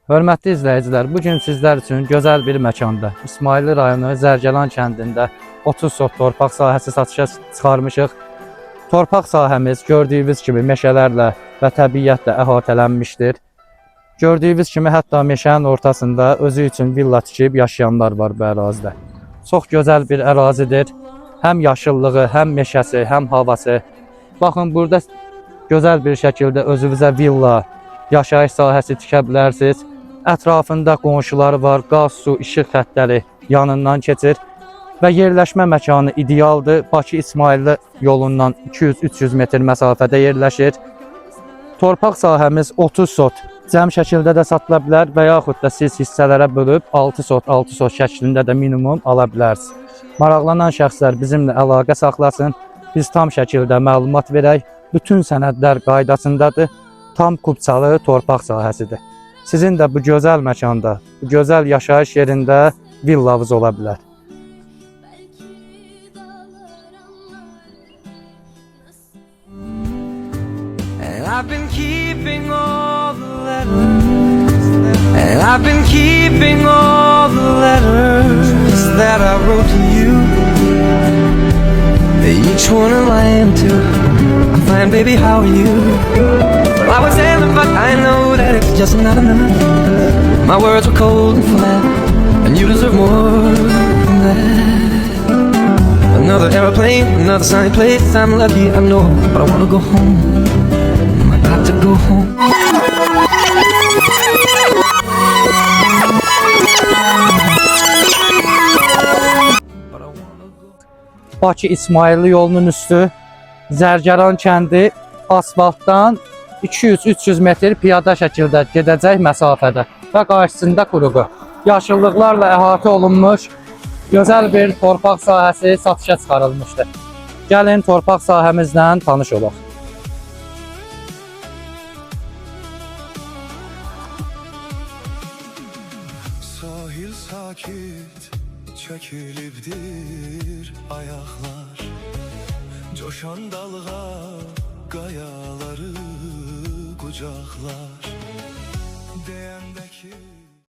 Hörmətli izləyicilər, bugün sizlər üçün gözəl bir məkanda, İsmailli rayonu Zərgəlan kəndində 30 sot torpaq sahəsi satışa çıxarmışıq. Torpaq sahəmiz gördüyünüz kimi meşələrlə və təbiətlə əhatələnmişdir. Gördüyünüz kimi hətta meşənin ortasında özü üçün villa tikib yaşayanlar var bu ərazidə. Çox gözəl bir ərazidir. Həm yaşıllığı, həm meşəsi, həm havası. Baxın, burada gözəl bir şəkildə özünüzə villa, yaşayış sahəsi tikə bilərsiniz. Ətrafında qonşuları var, qaz, su, işıq xəttləri yanından keçir və yerləşmə məkanı idealdır. Bakı İsmailli yolundan 200-300 metr məsafədə yerləşir. Torpaq sahəmiz 30 sot cəm şəkildə də satıla bilər və yaxud da siz hissələrə bölüb 6 sot şəklində də minimum ala bilərsiniz. Maraqlanan şəxslər bizimlə əlaqə saxlasın. Biz tam şəkildə məlumat verək. Bütün sənədlər qaydasındadır. Tam kubçalı torpaq sahəsidir. Sizin də bu gözəl məkanda, bu gözəl yaşayış yerində villavız ola bilər. I've been keeping all the letters that I wrote to you. Each one a line to. I'm fine, baby, how are you? Well, I was there, but I know that it's just not enough. My words were cold and flat, and you deserve more than that. Another airplane, another sunny place. I'm lucky, I know, but I wanna go home. I got to go home. Bakı İsmailli yolunun üstü, Zərgəlan kəndi asfaltdan 200-300 metr piyada şəkildə gedəcək məsafədə və qarşısında quruğu, yaşıllıqlarla əhatə olunmuş gözəl bir torpaq sahəsi satışa çıxarılmışdır. Gəlin torpaq sahəmizlə tanış olaq. Sahil sakit çəkilibdir ayaqlar, coşan dalğa qayaları qucaqlar, deyəndə ki